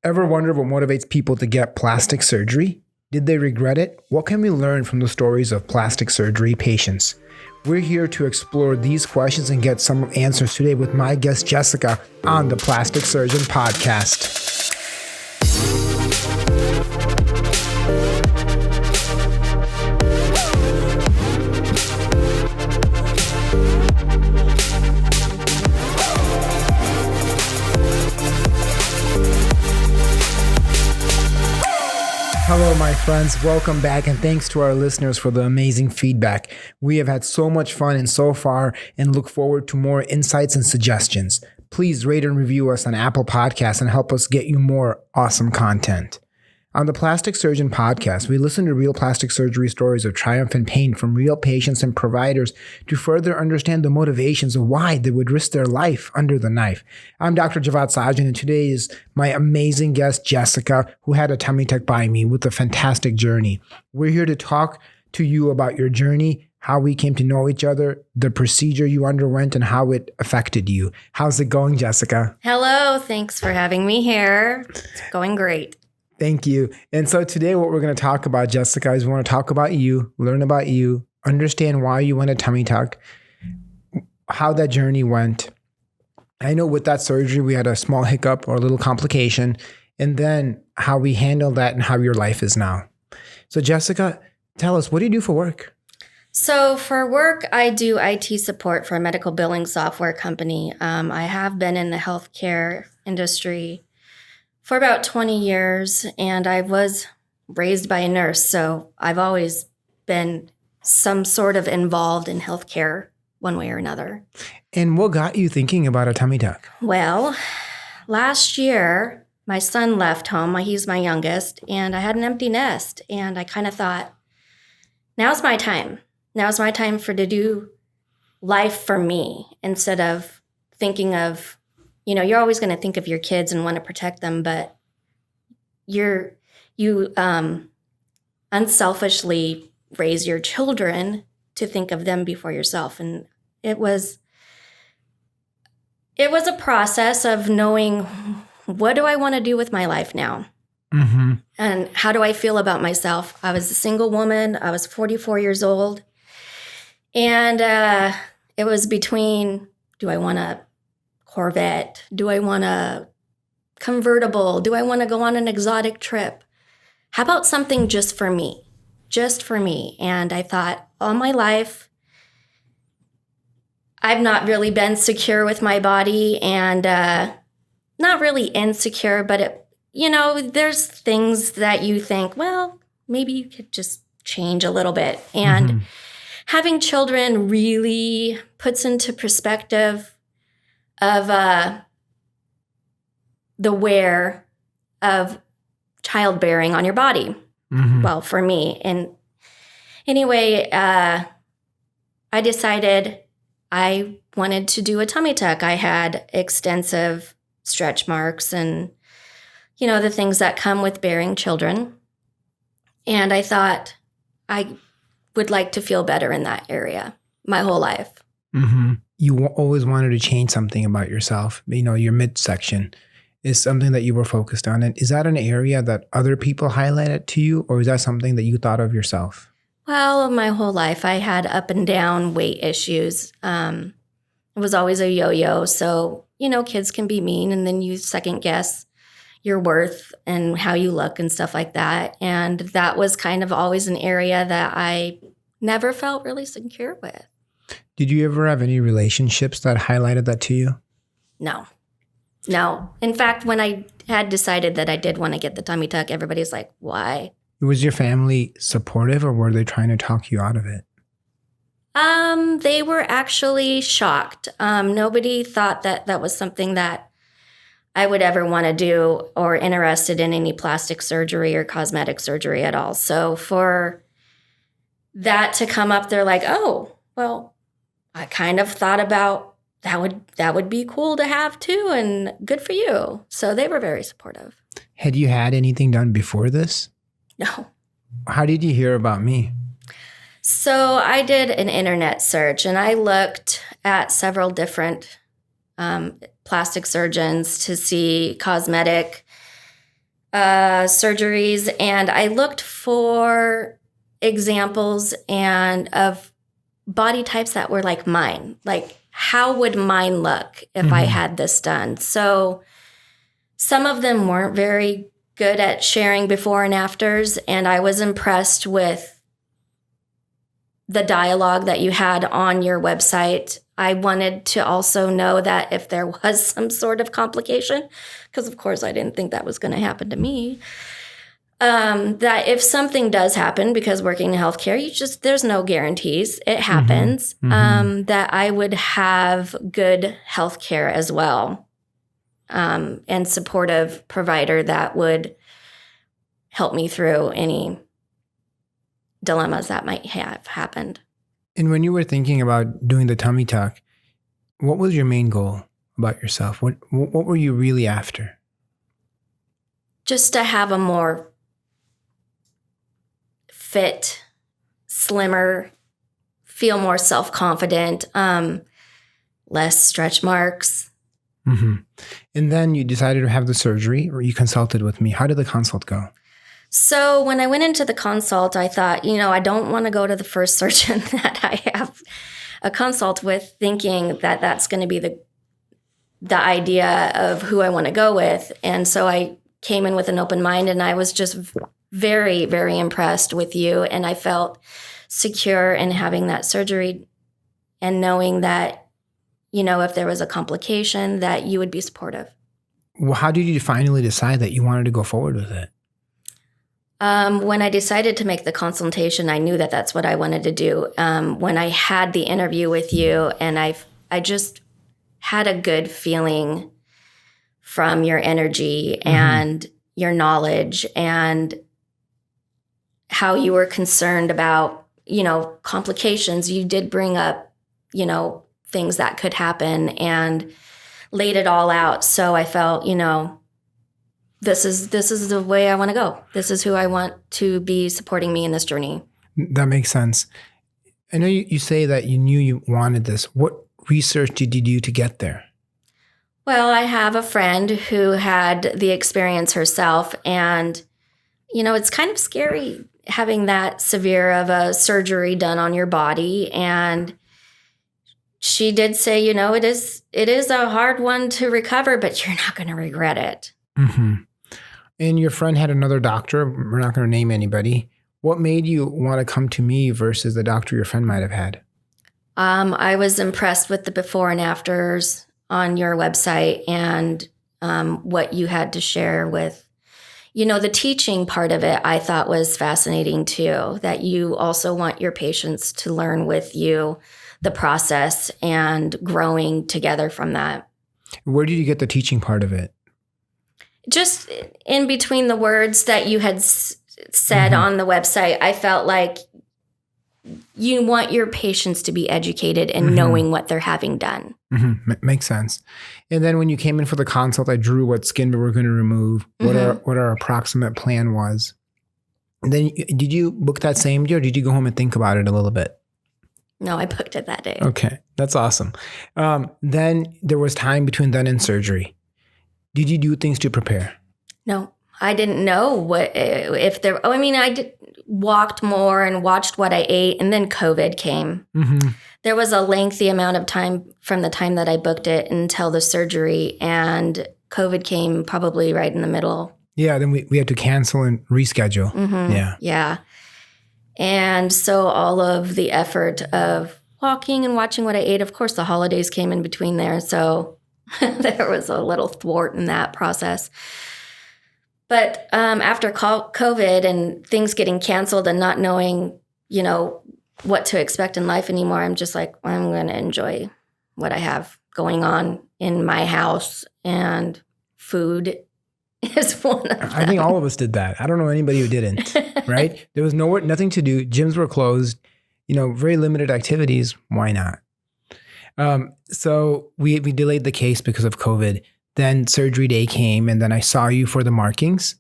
Ever wonder what motivates people to get plastic surgery? Did they regret it? What can we learn from the stories of plastic surgery patients? We're here to explore these questions and get some answers today with my guest Jessica on the Plastic Surgeon Podcast. Hello, my friends. Welcome back, and thanks to our listeners for the amazing feedback. We have had so much fun and so far and look forward to more insights and suggestions. Please rate and review us on Apple Podcasts and help us get you more awesome content. On the Plastic Surgeon Podcast, we listen to real plastic surgery stories of triumph and pain from real patients and providers to further understand the motivations of why they would risk their life under the knife. I'm Dr. Sajan, and today is my amazing guest, Jessica, who had a tummy tuck by me with a fantastic journey. We're here to talk to you about your journey, how we came to know each other, the procedure you underwent, and how it affected you. How's it going, Jessica? Hello. Thanks for having me here. It's going great. Thank you. And so today what we're going to talk about, Jessica, is we want to talk about you, learn about you, understand why you went a tummy tuck, how that journey went. I know with that surgery, we had a small hiccup or a little complication, and then how we handled that and how your life is now. So Jessica, tell us, what do you do for work? So for work, I do IT support for a medical billing software company. I have been in the healthcare industry for about 20 years, and I was raised by a nurse, so I've always been some sort of involved in healthcare one way or another. And what got you thinking about a tummy tuck? Well, last year, my son left home. He's my youngest, and I had an empty nest, and I kind of thought, now's my time. Now's my time to do life for me instead of thinking of, you're always going to think of your kids and want to protect them, but you unselfishly raise your children to think of them before yourself. And it was a process of knowing, what do I want to do with my life now? Mm-hmm. And how do I feel about myself? I was a single woman. I was 44 years old. And it was between, do I want a Corvette? Do I want a convertible? Do I want to go on an exotic trip? How about something just for me? Just for me. And I thought, all my life, I've not really been secure with my body, and not really insecure, but there's things that you think, well, maybe you could just change a little bit. And having children really puts into perspective of the wear of childbearing on your body. Mm-hmm. Well, for me. And anyway, I decided I wanted to do a tummy tuck. I had extensive stretch marks and, the things that come with bearing children. And I thought I would like to feel better in that area my whole life. Mm-hmm. You always wanted to change something about yourself. Your midsection is something that you were focused on. And is that an area that other people highlighted to you, or is that something that you thought of yourself? Well, my whole life I had up and down weight issues. It was always a yo-yo. So, kids can be mean, and then you second guess your worth and how you look and stuff like that. And that was kind of always an area that I never felt really secure with. Did you ever have any relationships that highlighted that to you? No. In fact, when I had decided that I did want to get the tummy tuck, everybody's like, why? Was your family supportive, or were they trying to talk you out of it? They were actually shocked. Nobody thought that was something that I would ever want to do or interested in any plastic surgery or cosmetic surgery at all. So for that to come up, they're like, oh, well, I kind of thought about that would be cool to have too, and good for you. So they were very supportive. Had you had anything done before this? No. How did you hear about me? So I did an internet search, and I looked at several different plastic surgeons to see cosmetic surgeries, and I looked for examples and of body types that were like mine. Like, how would mine look if I had this done? So some of them weren't very good at sharing before and afters, and I was impressed with the dialogue that you had on your website. I wanted to also know that if there was some sort of complication, because of course I didn't think that was going to happen to me, that if something does happen, because working in healthcare, there's no guarantees. It happens, that I would have good healthcare as well, and supportive provider that would help me through any dilemmas that might have happened. And when you were thinking about doing the tummy tuck, what was your main goal about yourself? What were you really after? Just to have a more fit, slimmer, feel more self-confident, less stretch marks. And then you decided to have the surgery, or you consulted with me. How did the consult go? So when I went into the consult, I thought, I don't want to go to the first surgeon that I have a consult with thinking that that's going to be the idea of who I want to go with. And so I came in with an open mind, and I was just very, very impressed with you. And I felt secure in having that surgery and knowing that, if there was a complication, that you would be supportive. Well, how did you finally decide that you wanted to go forward with it? When I decided to make the consultation, I knew that that's what I wanted to do. When I had the interview with you, and I just had a good feeling from your energy and your knowledge and how you were concerned about, complications. You did bring up, things that could happen and laid it all out. So I felt, this is the way I want to go. This is who I want to be supporting me in this journey. That makes sense. I know you say that you knew you wanted this. What research did you do to get there? Well, I have a friend who had the experience herself, and, it's kind of scary having that severe of a surgery done on your body. And she did say, it is a hard one to recover, but you're not going to regret it. And your friend had another doctor. We're not going to name anybody. What made you want to come to me versus the doctor your friend might have had? I was impressed with the before and afters on your website and what you had to share with, the teaching part of it. I thought was fascinating too, that you also want your patients to learn with you the process and growing together from that. Where did you get the teaching part of it? Just in between the words that you had said on the website, I felt like you want your patients to be educated and knowing what they're having done. Makes sense. And then when you came in for the consult, I drew what skin we were going to remove, what our approximate plan was. And then did you book that same day, or did you go home and think about it a little bit? No, I booked it that day. Okay, that's awesome. Then there was time between then and surgery. Did you do things to prepare? No, I didn't know I walked more and watched what I ate, and then COVID came. There was a lengthy amount of time from the time that I booked it until the surgery, and COVID came probably right in the middle. Yeah, then we had to cancel and reschedule. Yeah. And so all of the effort of walking and watching what I ate, of course, the holidays came in between there, so there was a little thwart in that process. But after COVID and things getting canceled and not knowing, what to expect in life anymore, I'm just like, I'm going to enjoy what I have going on in my house, and food is one of them. I think all of us did that. I don't know anybody who didn't, right? There was nothing to do. Gyms were closed, very limited activities. Why not? So we delayed the case because of COVID. Then surgery day came, and then I saw you for the markings,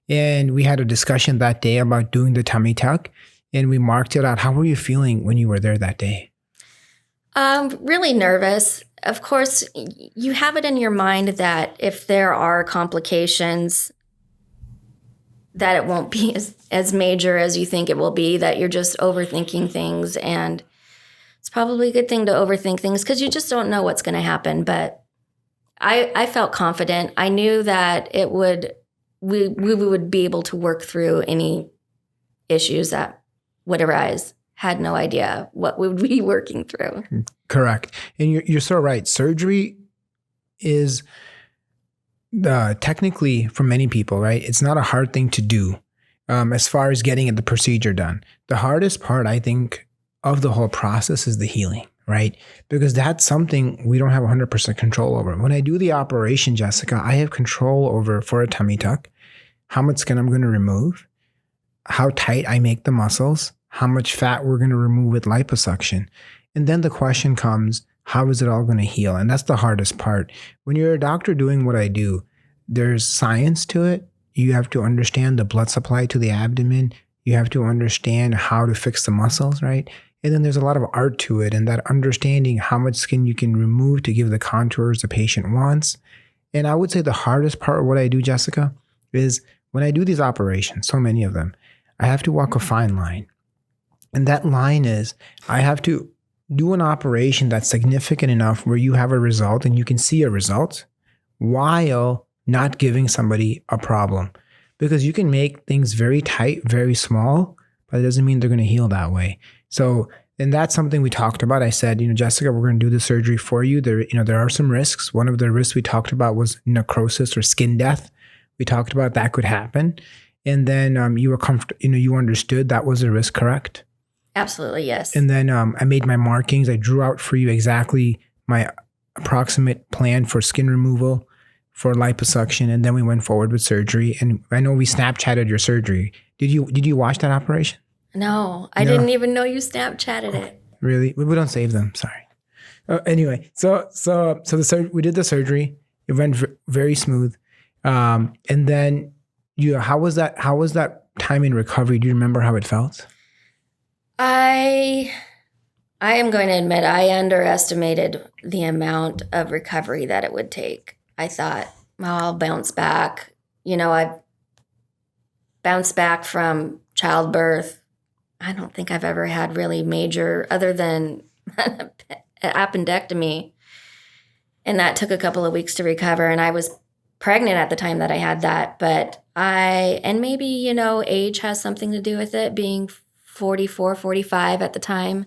and we had a discussion that day about doing the tummy tuck, and we marked it out. How were you feeling when you were there that day? Really nervous. Of course, you have it in your mind that if there are complications, that it won't be as major as you think it will be, that you're just overthinking things. And it's probably a good thing to overthink things because you just don't know what's going to happen. But I felt confident. I knew that we would be able to work through any issues that would arise. Had no idea what we would be working through. Correct. And you're so right. Surgery is technically, for many people, right, it's not a hard thing to do as far as getting the procedure done. The hardest part, I think, of the whole process is the healing, right? Because that's something we don't have 100% control over. When I do the operation, Jessica, I have control over, for a tummy tuck, how much skin I'm going to remove, how tight I make the muscles, how much fat we're going to remove with liposuction. And then the question comes, how is it all going to heal? And that's the hardest part. When you're a doctor doing what I do, there's science to it. You have to understand the blood supply to the abdomen. You have to understand how to fix the muscles, right? And then there's a lot of art to it, and that understanding how much skin you can remove to give the contours the patient wants. And I would say the hardest part of what I do, Jessica, is when I do these operations, so many of them, I have to walk a fine line. And that line is I have to do an operation that's significant enough where you have a result and you can see a result while not giving somebody a problem. Because you can make things very tight, very small, but it doesn't mean they're going to heal that way. So, and that's something we talked about. I said, Jessica, we're going to do the surgery for you. There are some risks. One of the risks we talked about was necrosis or skin death. We talked about that could happen. And then you were comfortable, you understood that was a risk, correct? Absolutely, yes. And then I made my markings. I drew out for you exactly my approximate plan for skin removal, for liposuction, and then we went forward with surgery. And I know we Snapchatted your surgery. Did you watch that operation? No, I didn't even know you Snapchatted it. Really? We don't save them. Sorry. Anyway, so we did the surgery. It went very smooth. And then how was that time in recovery? Do you remember how it felt? I am going to admit I underestimated the amount of recovery that it would take. I thought, well, I'll bounce back. I've bounced back from childbirth. I don't think I've ever had really major, other than an appendectomy. And that took a couple of weeks to recover. And I was pregnant at the time that I had that. But and maybe, age has something to do with it, being 44, 45 at the time.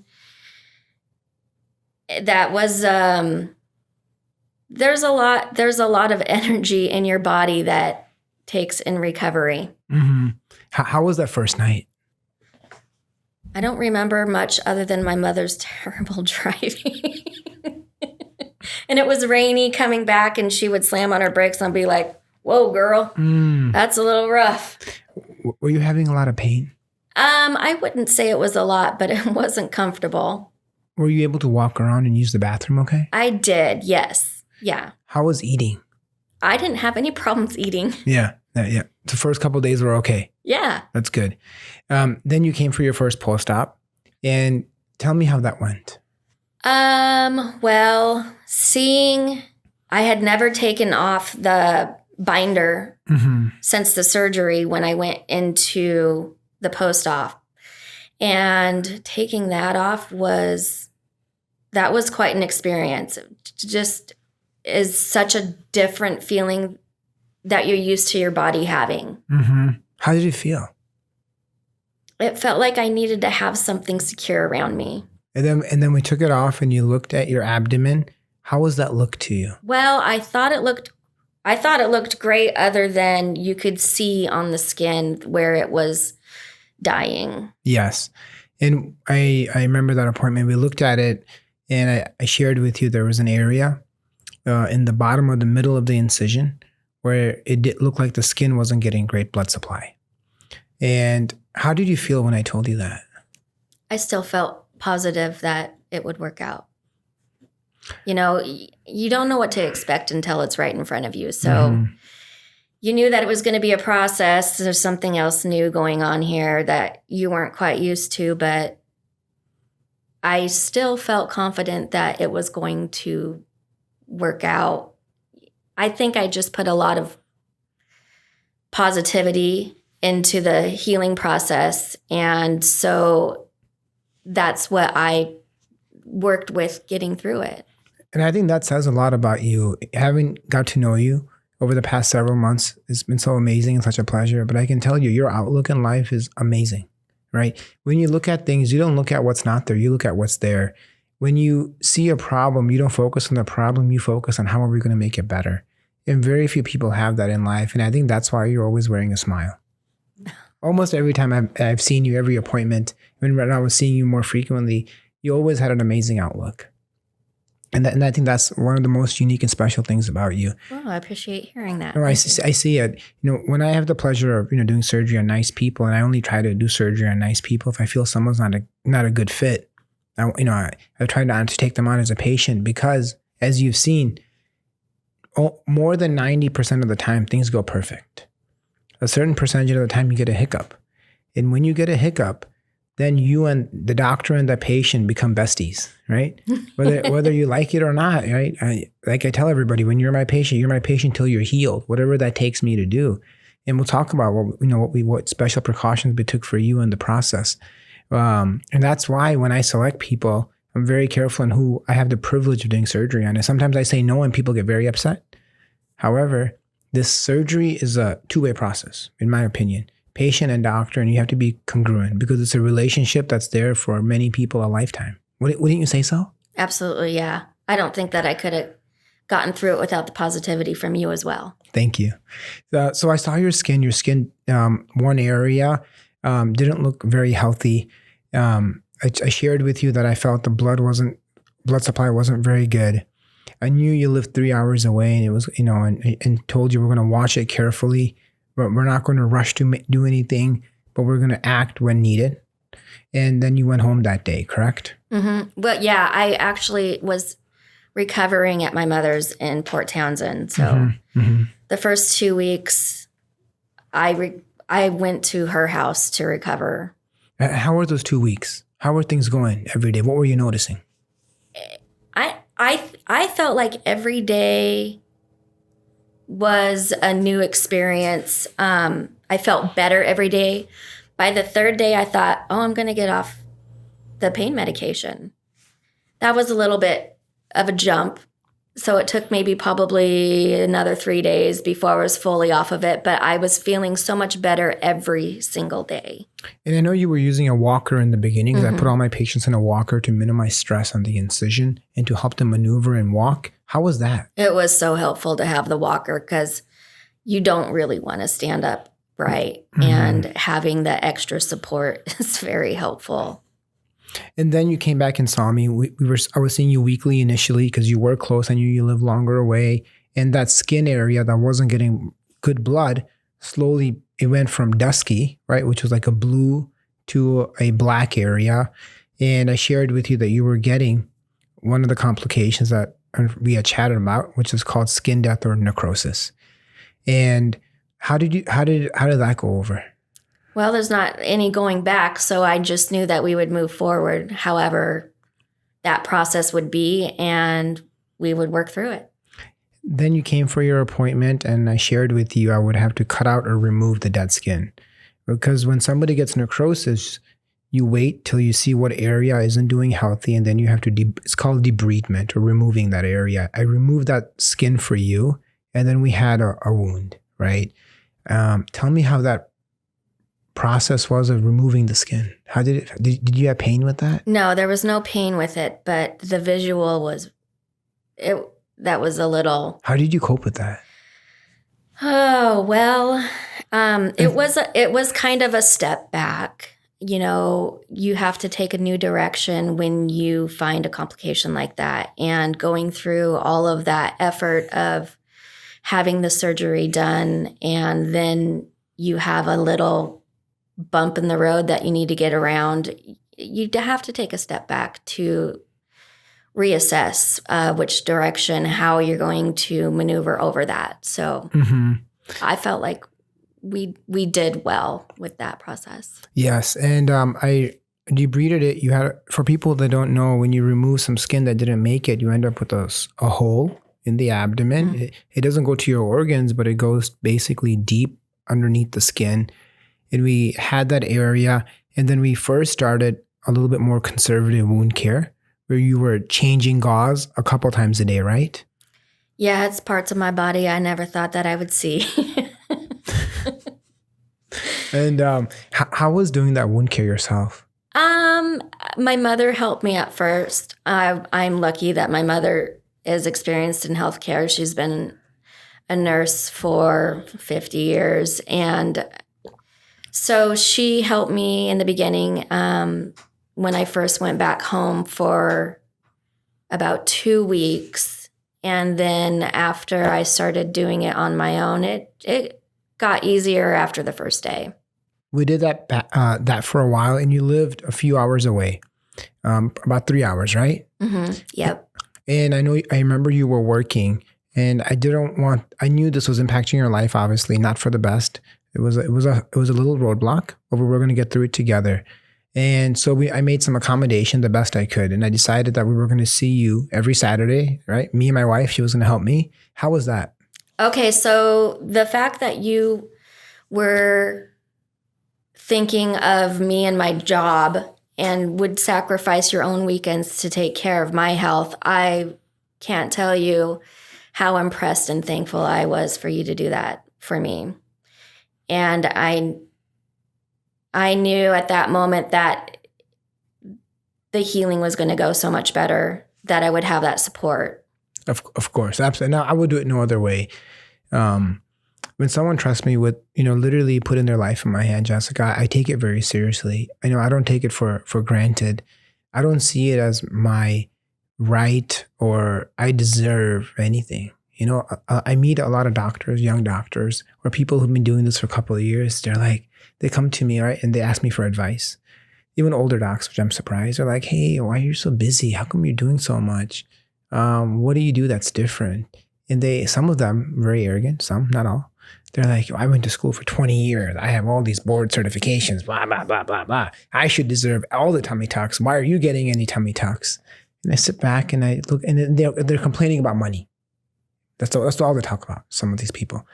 That was, there's a lot of energy in your body that takes in recovery. Mm-hmm. How was that first night? I don't remember much other than my mother's terrible driving. And it was rainy coming back, and she would slam on her brakes and I'd be like, whoa, girl, that's a little rough. Were you having a lot of pain? I wouldn't say it was a lot, but it wasn't comfortable. Were you able to walk around and use the bathroom okay? I did, yes. Yeah. How was eating? I didn't have any problems eating. Yeah. The first couple of days were okay. Yeah. That's good. Then you came for your first post-op, and tell me how that went. Well, I had never taken off the binder since the surgery when I went into the post-op. And taking that off was quite an experience. It just is such a different feeling that you're used to your body having. Mm-hmm. How did it feel? It felt like I needed to have something secure around me. And then we took it off and you looked at your abdomen. How was that look to you? Well, I thought it looked great, other than you could see on the skin where it was dying. Yes. And I remember that appointment. We looked at it, and I shared with you there was an area in the bottom of the middle of the incision where it did look like the skin wasn't getting great blood supply. And how did you feel when I told you that? I still felt positive that it would work out. You don't know what to expect until it's right in front of you. So you knew that it was going to be a process. There's something else new going on here that you weren't quite used to, but I still felt confident that it was going to work out. I think I just put a lot of positivity into the healing process. And so that's what I worked with getting through it. And I think that says a lot about you. Having got to know you over the past several months, it's been so amazing and such a pleasure. But I can tell you, your outlook in life is amazing, right? When you look at things, you don't look at what's not there. You look at what's there. When you see a problem, you don't focus on the problem. You focus on how are we going to make it better. And very few people have that in life. And I think that's why you're always wearing a smile. Almost every time I've seen you, every appointment, when I was seeing you more frequently, you always had an amazing outlook. And I think that's one of the most unique and special things about you. Well, I appreciate hearing that. No, I see it. When I have the pleasure of, doing surgery on nice people, and I only try to do surgery on nice people, if I feel someone's not a good fit, I try not to take them on as a patient because, as you've seen, more than 90% of the time, things go perfect. A certain percentage of the time, you get a hiccup. And when you get a hiccup, then you and the doctor and the patient become besties, right? Whether you like it or not, right? I tell everybody, when you're my patient till you're healed, whatever that takes me to do. And we'll talk about what special precautions we took for you in the process. And that's why when I select people, I'm very careful in who I have the privilege of doing surgery on. And sometimes I say no and people get very upset. However, this surgery is a two-way process, in my opinion. Patient and doctor, and you have to be congruent because it's a relationship that's there for many people a lifetime. Wouldn't you say so? Absolutely, yeah. I don't think that I could have gotten through it without the positivity from you as well. Thank you. So I saw your skin. Your skin, one area didn't look very healthy. I shared with you that I felt the blood supply wasn't very good. I knew you lived 3 hours away, and it was, and told you we're going to watch it carefully. But we're not going to rush to do anything, but we're going to act when needed. And then you went home that day, correct? Mm-hmm. Well, yeah, I actually was recovering at my mother's in Port Townsend. So the first 2 weeks, I went to her house to recover. How were those 2 weeks? How were things going every day? What were you noticing? I felt like every day was a new experience. I felt better every day. By the third day, I thought, I'm going to get off the pain medication. That was a little bit of a jump. So it took maybe probably another 3 days before I was fully off of it. But I was feeling so much better every single day. And I know you were using a walker in the beginning because I put all my patients in a walker to minimize stress on the incision and to help them maneuver and walk. How was that? It was so helpful to have the walker because you don't really want to stand up right. And having the extra support is very helpful. And then you came back and saw me. I was seeing you weekly initially because you were close. I knew you lived longer away. And that skin area that wasn't getting good blood, slowly it went from dusky, right, which was like a blue, to a black area. And I shared with you that you were getting one of the complications that we had chatted about, which is called skin death or necrosis. And how did that go over? Well, there's not any going back, so I just knew that we would move forward, however that process would be, and we would work through it. Then you came for your appointment, and I shared with you I would have to cut out or remove the dead skin. Because when somebody gets necrosis, you wait till you see what area isn't doing healthy, and then you have to, it's called debridement or removing that area. I removed that skin for you, and then we had a wound, right? Tell me how that process was of removing the skin. How did you have pain with that? No, there was no pain with it, but the visual was, that was a little. How did you cope with that? Oh, well, it was kind of a step back. You know, you have to take a new direction when you find a complication like that, and going through all of that effort of having the surgery done, and then you have a little bump in the road that you need to get around. You have to take a step back to reassess which direction, how you're going to maneuver over that. So I felt like we did well with that process. Yes. And I debrided it. You had, for people that don't know, when you remove some skin that didn't make it, you end up with a hole in the abdomen. It doesn't go to your organs, but it goes basically deep underneath the skin. and we had that area. And then we first started a little bit more conservative wound care where you were changing gauze a couple times a day, right? Yeah, it's parts of my body I never thought that I would see. And how was doing that wound care yourself? My mother helped me at first. I'm lucky that my mother is experienced in healthcare. She's been a nurse for 50 years. And so she helped me in the beginning when I first went back home for about 2 weeks. And then after I started doing it on my own, it got easier after the first day. We did that for a while, and you lived a few hours away, about 3 hours, right? Mm-hmm. Yep. And I remember you were working, and I knew this was impacting your life, obviously, not for the best. It was a little roadblock, but we were going to get through it together. And so I made some accommodation the best I could. And I decided that we were going to see you every Saturday, right? Me and my wife, she was going to help me. How was that? Okay. So the fact that you were thinking of me and my job and would sacrifice your own weekends to take care of my health, I can't tell you how impressed and thankful I was for you to do that for me. And I knew at that moment that the healing was going to go so much better, that I would have that support. Of course, absolutely. Now I would do it no other way. When someone trusts me with, literally putting their life in my hand, Jessica, I take it very seriously. I don't take it for granted. I don't see it as my right or I deserve anything. I meet a lot of doctors, young doctors, or people who've been doing this for a couple of years. They come to me, right, and they ask me for advice. Even older docs, which I'm surprised, are like, hey, why are you so busy? How come you're doing so much? What do you do that's different? And some of them, very arrogant, some, not all. They're like, I went to school for 20 years. I have all these board certifications, blah, blah, blah, blah, blah. I should deserve all the tummy tucks. Why are you getting any tummy tucks? And I sit back and I look, and they're complaining about money. That's all they talk about, some of these people.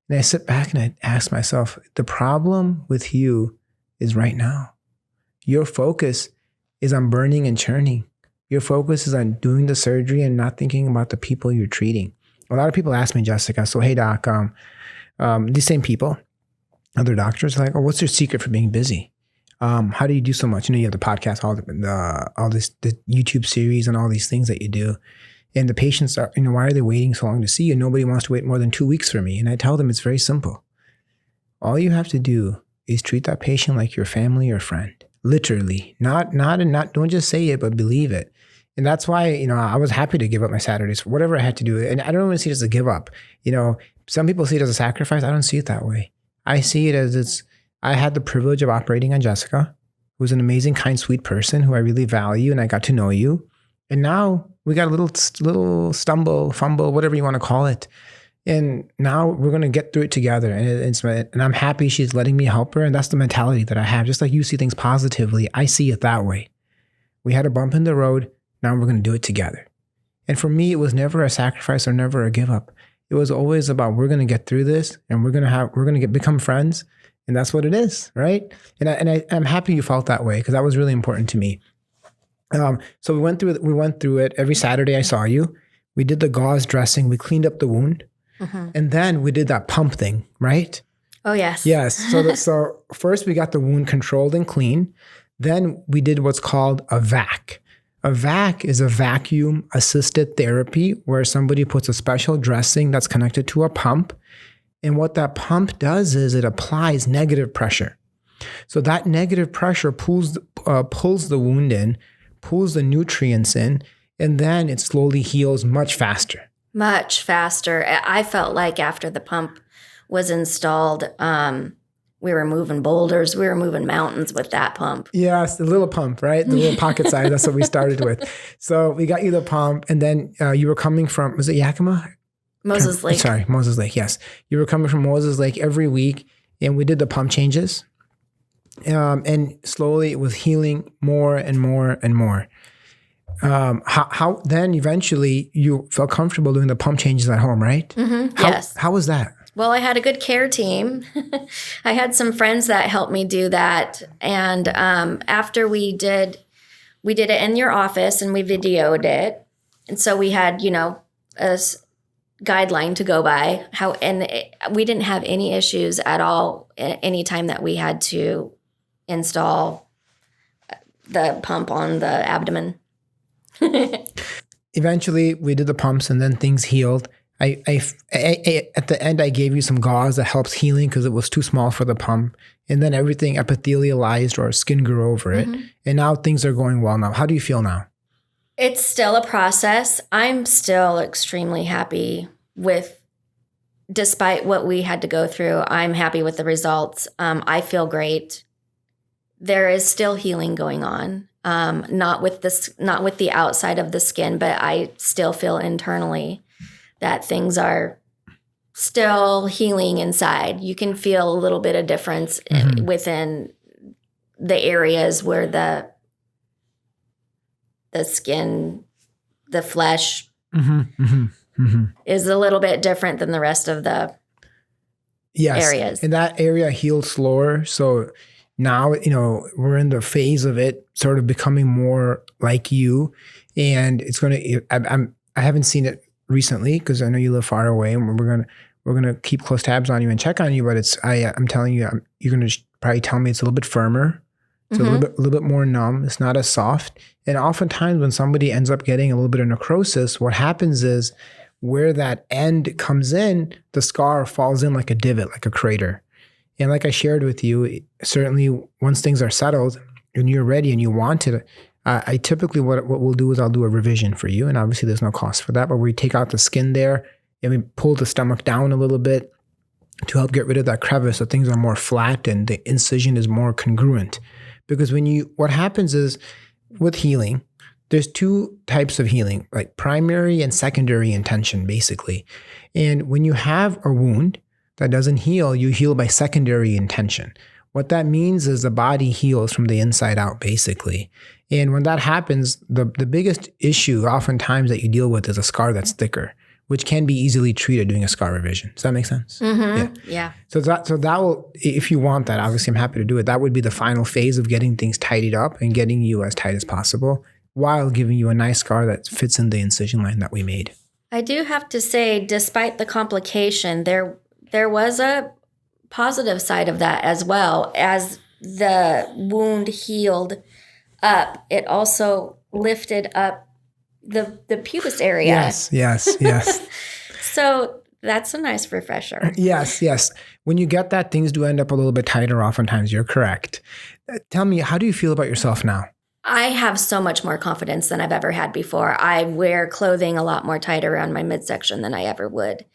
And I sit back and I ask myself, the problem with you is right now. Your focus is on burning and churning. Your focus is on doing the surgery and not thinking about the people you're treating. A lot of people ask me, Jessica, so hey doc, these same people, other doctors, are like, oh, what's your secret for being busy? How do you do so much? You have the podcast, the YouTube series and all these things that you do. And the patients are, why are they waiting so long to see you? Nobody wants to wait more than 2 weeks for me. And I tell them it's very simple. All you have to do is treat that patient like your family or friend. Literally. Not, don't just say it, but believe it. And that's why, I was happy to give up my Saturdays for whatever I had to do. And I don't even see it as a give up. Some people see it as a sacrifice. I don't see it that way. I see it as I had the privilege of operating on Jessica, who's an amazing, kind, sweet person who I really value, and I got to know you. And now we got a little stumble, fumble, whatever you want to call it. And now we're going to get through it together. And I'm happy she's letting me help her. And that's the mentality that I have. Just like you see things positively, I see it that way. We had a bump in the road. Now we're going to do it together. And for me, it was never a sacrifice or never a give up. It was always about, we're going to get through this and we're going to become friends. And that's what it is, right? And I'm happy you felt that way, because that was really important to me. So we went through it. Every Saturday I saw you. We did the gauze dressing. We cleaned up the wound. Mm-hmm. And then we did that pump thing, right? Oh, yes. Yes. So first we got the wound controlled and clean. Then we did what's called a VAC. A VAC is a vacuum assisted therapy, where somebody puts a special dressing that's connected to a pump. And what that pump does is it applies negative pressure. So that negative pressure pulls the wound in, pulls the nutrients in, and then it slowly heals much faster. Much faster. I felt like after the pump was installed, we were moving boulders. We were moving mountains with that pump. Yes, the little pump, right? The little pocket size. That's what we started with. So we got you the pump, and then you were coming from, was it Yakima? Moses Lake. Sorry, Moses Lake, yes. You were coming from Moses Lake every week, and we did the pump changes. And slowly it was healing more and more and more. How then eventually you felt comfortable doing the pump changes at home, right? Mm-hmm. Yes. How was that? Well, I had a good care team. I had some friends that helped me do that. And after we did it in your office and we videoed it. And so we had, a guideline to go by. We didn't have any issues at all any time that we had to install the pump on the abdomen. Eventually, we did the pumps and then things healed. I at the end, I gave you some gauze that helps healing because it was too small for the pump. And then everything epithelialized or skin grew over it. And now things are going well now. How do you feel now? It's still a process. I'm still extremely happy despite what we had to go through, I'm happy with the results. I feel great. There is still healing going on. Not with the outside of the skin, but I still feel internally that things are still healing inside. You can feel a little bit of difference within the areas where the skin, the flesh is a little bit different than the rest of the areas. And that area healed slower. So now, we're in the phase of it sort of becoming more like you. And it's going to, I haven't seen it recently because I know you live far away, and we're gonna keep close tabs on you and check on you. But I'm telling you, you're gonna probably tell me it's a little bit firmer, it's a little bit more numb. It's not as soft. And oftentimes when somebody ends up getting a little bit of necrosis, what happens is where that end comes in, the scar falls in like a divot, like a crater. And like I shared with you, certainly once things are settled and you're ready and you want it. I typically, what we'll do is I'll do a revision for you. And obviously there's no cost for that, but we take out the skin there and we pull the stomach down a little bit to help get rid of that crevice so things are more flat and the incision is more congruent. Because what happens is with healing, there's two types of healing, like primary and secondary intention, basically. And when you have a wound that doesn't heal, you heal by secondary intention. What that means is the body heals from the inside out, basically. And when that happens, the biggest issue oftentimes that you deal with is a scar that's thicker, which can be easily treated doing a scar revision. Does that make sense? Yeah. So that will, if you want that, obviously I'm happy to do it. That would be the final phase of getting things tidied up and getting you as tight as possible while giving you a nice scar that fits in the incision line that we made. I do have to say, despite the complication, there was a positive side of that as well. As the wound healed up, it also lifted up the pubis area. Yes. So that's a nice refresher. Yes. When you get that, things do end up a little bit tighter oftentimes. You're correct. Tell me, how do you feel about yourself now? I have so much more confidence than I've ever had before. I wear clothing a lot more tight around my midsection than I ever would.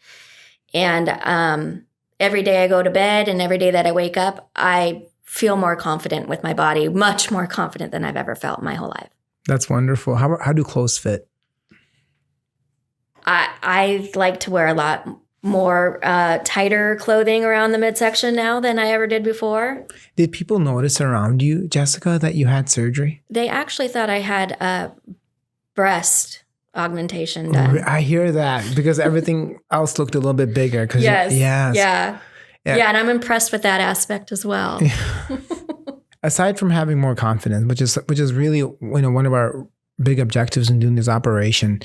And every day I go to bed and every day that I wake up, I feel more confident with my body, much more confident than I've ever felt in my whole life. That's wonderful. How do clothes fit? I like to wear a lot more tighter clothing around the midsection now than I ever did before. Did people notice around you, Jessica, that you had surgery? They actually thought I had a breast augmentation done. I hear that because everything else looked a little bit bigger. Yes. Yeah, and I'm impressed with that aspect as well. Aside from having more confidence, which is really one of our big objectives in doing this operation,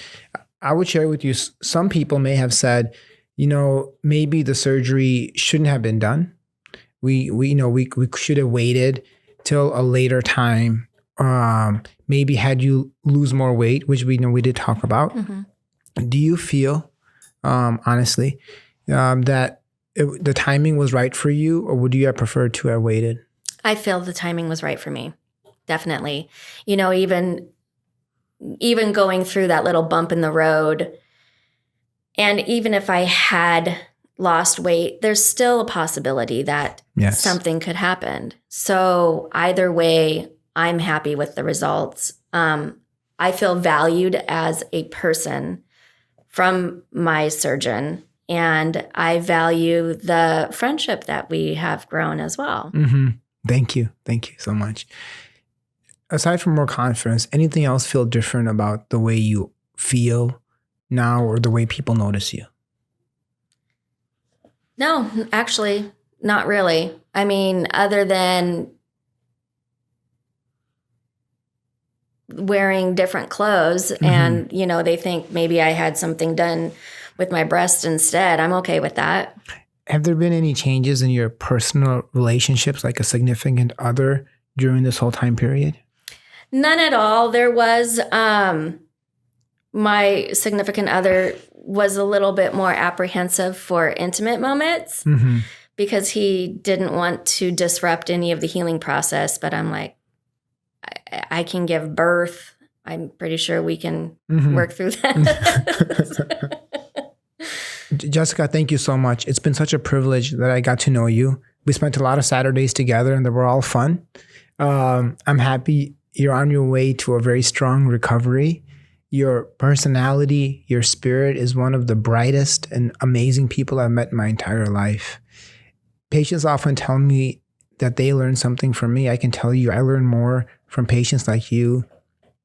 I would share with you, some people may have said, maybe the surgery shouldn't have been done. We should have waited till a later time. Maybe had you lose more weight, which we know we did talk about. Do you feel, honestly, that the timing was right for you, or would you have preferred to have waited? I feel the timing was right for me. Definitely. Even going through that little bump in the road, and even if I had lost weight, there's still a possibility that something could happen. So either way, I'm happy with the results. I feel valued as a person from my surgeon, and I value the friendship that we have grown as well. Thank you so much. Aside from more confidence, anything else feel different about the way you feel now or the way people notice you? No, actually, not really. I mean, other than wearing different clothes and, they think maybe I had something done with my breast instead. I'm okay with that. Have there been any changes in your personal relationships, like a significant other, during this whole time period? None at all. There was, my significant other was a little bit more apprehensive for intimate moments because he didn't want to disrupt any of the healing process. But I'm like, I can give birth. I'm pretty sure we can work through that. Jessica, thank you so much. It's been such a privilege that I got to know you. We spent a lot of Saturdays together and they were all fun. I'm happy you're on your way to a very strong recovery. Your personality, your spirit is one of the brightest and amazing people I've met in my entire life. Patients often tell me that they learn something from me. I can tell you I learn more from patients like you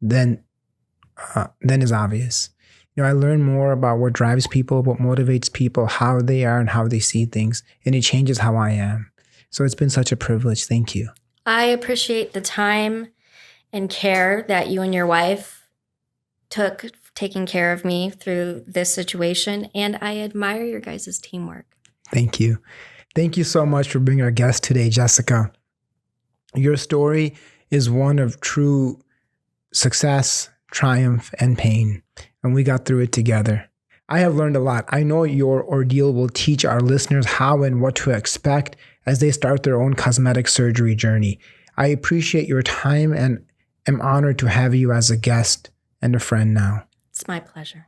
than is obvious. I learn more about what drives people, what motivates people, how they are and how they see things, and it changes how I am. So it's been such a privilege. Thank you. I appreciate the time and care that you and your wife took taking care of me through this situation, and I admire your guys' teamwork. Thank you. Thank you so much for being our guest today, Jessica. Your story is one of true success, triumph, and pain, and we got through it together. I have learned a lot. I know your ordeal will teach our listeners how and what to expect as they start their own cosmetic surgery journey. I appreciate your time and am honored to have you as a guest and a friend now. It's my pleasure.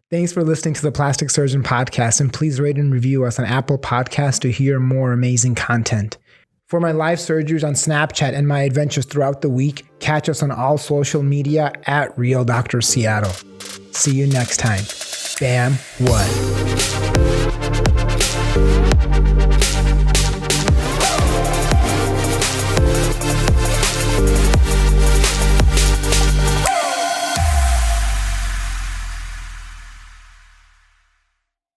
Thanks for listening to the Plastic Surgeon Podcast, and please rate and review us on Apple Podcasts to hear more amazing content. For my live surgeries on Snapchat and my adventures throughout the week, catch us on all social media at realdrseattle. See you next time. Bam, what?